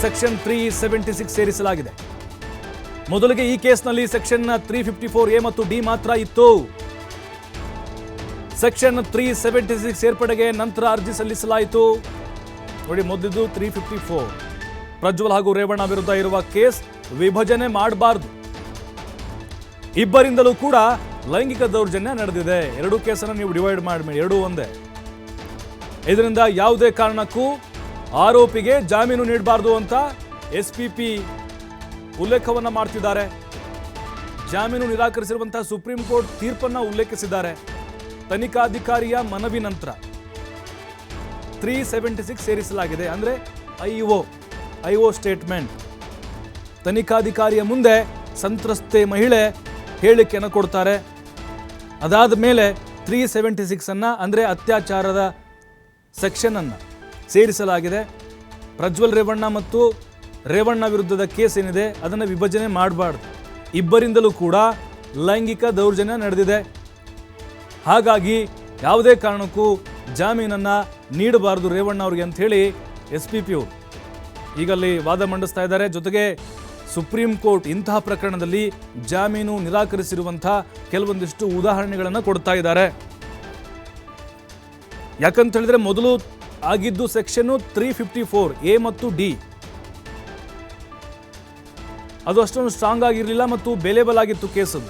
Section 376 ಸೇರಿಸಲಾಗಿದೆ. ಮೊದಲಿಗೆ ಈ ಕೇಸ್ನಲ್ಲಿ ಸೆಕ್ಷನ್ 354A ಮತ್ತು ಡಿ ಮಾತ್ರ ಇತ್ತು. ಸೆಕ್ಷನ್ 376 ಸೇರ್ಪಡೆಗೆ ನಂತರ ಅರ್ಜಿ ಸಲ್ಲಿಸಲಾಯಿತು. ನೋಡಿ, ಮೊದಲಿದ್ದು 354 ಪ್ರಜ್ವಲ್ ಹಾಗೂ ರೇವಣ್ಣ ವಿರುದ್ಧ ಇರುವ ಕೇಸ್ ವಿಭಜನೆ ಮಾಡಬಾರದು. ಇಬ್ಬರಿಂದಲೂ ಕೂಡ ಲೈಂಗಿಕ ದೌರ್ಜನ್ಯ ನಡೆದಿದೆ. ಎರಡೂ ಕೇಸನ್ನು ನೀವು ಡಿವೈಡ್ ಮಾಡಿ, ಎರಡೂ ಒಂದೇ. ಇದರಿಂದ ಯಾವುದೇ ಕಾರಣಕ್ಕೂ ಆರೋಪಿಗೆ ಜಾಮೀನು ನೀಡಬಾರದು ಅಂತ SPP ಉಲ್ಲೇಖವನ್ನ ಮಾಡ್ತಿದ್ದಾರೆ. ಜಾಮೀನು ನಿರಾಕರಿಸಿರುವಂತಹ ಸುಪ್ರೀಂ ಕೋರ್ಟ್ ತೀರ್ಪನ್ನ ಉಲ್ಲೇಖಿಸಿದ್ದಾರೆ. ತನಿಖಾಧಿಕಾರಿಯ ಮನವಿ ನಂತರ 376 ಸೇರಿಸಲಾಗಿದೆ. ಅಂದ್ರೆ ಐಒ ಸ್ಟೇಟ್ಮೆಂಟ್. ತನಿಖಾಧಿಕಾರಿಯ ಮುಂದೆ ಸಂತ್ರಸ್ತೆ ಮಹಿಳೆ ಹೇಳಿಕೆಯನ್ನು ಕೊಡ್ತಾರೆ. ಅದಾದ ಮೇಲೆ 376 ಅನ್ನ ಅಂದ್ರೆ ಅತ್ಯಾಚಾರದ ಸೆಕ್ಷನ್ ಅನ್ನ ಸೇರಿಸಲಾಗಿದೆ. ಪ್ರಜ್ವಲ್ ರೇವಣ್ಣ ಮತ್ತು ರೇವಣ್ಣ ವಿರುದ್ಧದ ಕೇಸ್ ಏನಿದೆ ಅದನ್ನು ವಿಭಜನೆ ಮಾಡಬಾರ್ದು. ಇಬ್ಬರಿಂದಲೂ ಕೂಡ ಲೈಂಗಿಕ ದೌರ್ಜನ್ಯ ನಡೆದಿದೆ. ಹಾಗಾಗಿ ಯಾವುದೇ ಕಾರಣಕ್ಕೂ ಜಾಮೀನನ್ನು ನೀಡಬಾರದು ರೇವಣ್ಣ ಅವರಿಗೆ ಅಂತ ಹೇಳಿ SPP ಈಗಲ್ಲಿ ವಾದ ಮಂಡಿಸ್ತಾ ಇದ್ದಾರೆ. ಜೊತೆಗೆ ಸುಪ್ರೀಂ ಕೋರ್ಟ್ ಇಂತಹ ಪ್ರಕರಣದಲ್ಲಿ ಜಾಮೀನು ನಿರಾಕರಿಸಿರುವಂತಹ ಕೆಲವೊಂದಿಷ್ಟು ಉದಾಹರಣೆಗಳನ್ನು ಕೊಡ್ತಾ ಇದ್ದಾರೆ. ಯಾಕಂತ ಹೇಳಿದ್ರೆ ಮೊದಲು ಆಗಿದ್ದು ಸೆಕ್ಷನ್ 354A ಮತ್ತು ಡಿ. ಅದು ಅಷ್ಟೊಂದು ಸ್ಟ್ರಾಂಗ್ ಆಗಿರಲಿಲ್ಲ ಮತ್ತು ಬೇಲೇಬಲ್ ಆಗಿತ್ತು ಕೇಸದು.